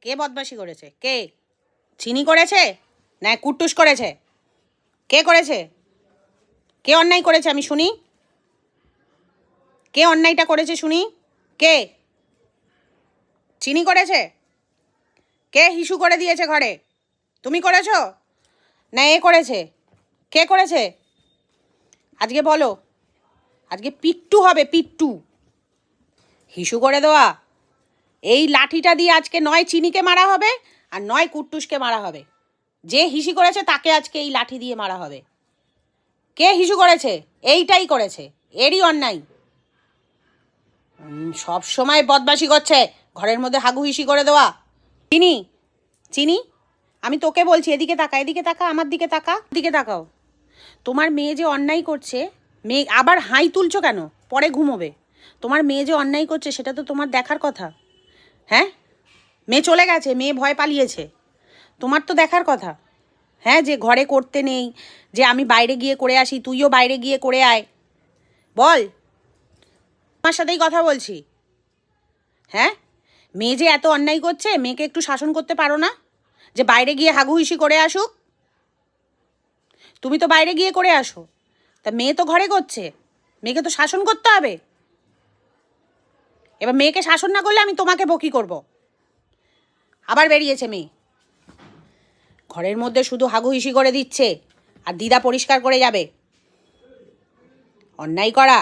কে বদমাশি করেছে? কে? চিনি করেছে না কুট্টুস করেছে? কে করেছে? কে অন্যায় করেছে আমি শুনি? কে অন্যায়টা করেছে শুনি? কে? চিনি করেছে? কে হিসু করে দিয়েছে ঘরে? তুমি করেছো না এ করেছে? কে করেছে? আজকে বলো। আজকে পিট্টু হবে, পিট্টু। হিসু করে দেওয়া? এই লাঠিটা দিয়ে আজকে নয় চিনিকে মারা হবে আর নয় কুট্টুসকে মারা হবে। যে হিসি করেছে তাকে আজকে এই লাঠি দিয়ে মারা হবে। কে হিসু করেছে? এইটাই করেছে, এরই অন্যায়। সব সময় বদমাশি করছে, ঘরের মধ্যে হাগু হিসি করে দেওয়া। চিনি, চিনি, আমি তোকে বলছি এদিকে তাকা, এদিকে তাকা, আমার দিকে তাকা, দিকে তাকাও। তোমার মেয়ে যে অন্যায় করছে, মেয়ে আবার হাই তুলছো কেন? পরে ঘুমোবে। তোমার মেয়ে যে অন্যায় করছে সেটা তো তোমার দেখার কথা। হ্যাঁ, মেয়ে চলে গেছে, মেয়ে ভয় পালিয়েছে, তোমার তো দেখার কথা। হ্যাঁ, যে ঘরে করতে নেই, যে আমি বাইরে গিয়ে করে আসি, তুইও বাইরে গিয়ে করে আয়। বল, আমার সাথেই কথা বলছি। হ্যাঁ, মেয়ে যে এত অন্যায় করছে, মেয়েকে একটু শাসন করতে পারো না? যে বাইরে গিয়ে হাগুহিসি করে আসুক। তুমি তো বাইরে গিয়ে করে আসো, তা মেয়ে তো ঘরে করছে, মেয়েকে তো শাসন করতে হবে। এবার মেয়েকে শাসন না করলে আমি তোমাকে বকি করব। আবার বেরিয়েছে মেয়ে, ঘরের মধ্যে শুধু হাগুহিসি করে দিচ্ছে আর দিদা পরিষ্কার করে যাবে। অন্যায় করা।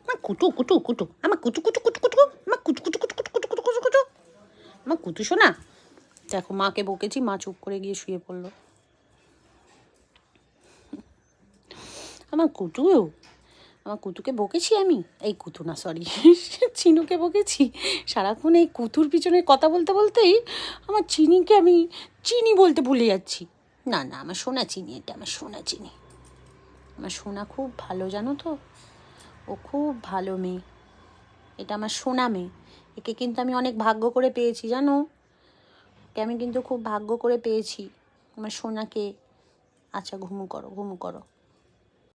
আমার কুটু কুটু কুটু, আমার কুটু কুটু কুটু কুটু, আমার কুটু কুটু কুটু কুটু কুটু কুটু কুটু কুটু, আমার কুটু শোনা। দেখো, মাকে বকেছি, মা চুপ করে গিয়ে শুয়ে পড়লো। আমার কুটু, আমার কুতুকে বকেছি আমি, এই কুতু না সরি চিনুকে বকেছি। সারাক্ষণ এই কুতুর পিছনে কথা বলতে বলতেই আমার চিনিকে আমি চিনি বলতে ভুলে যাচ্ছি। না না, আমার সোনা চিনি, এটা আমার সোনা চিনি। আমার সোনা খুব ভালো, জানো তো, ও খুব ভালো মেয়ে। এটা আমার সোনা মেয়ে, একে কিন্তু আমি অনেক ভাগ্য করে পেয়েছি, জানো। একে আমি কিন্তু খুব ভাগ্য করে পেয়েছি, আমার সোনাকে। আচ্ছা, ঘুমু করো, ঘুমু করো।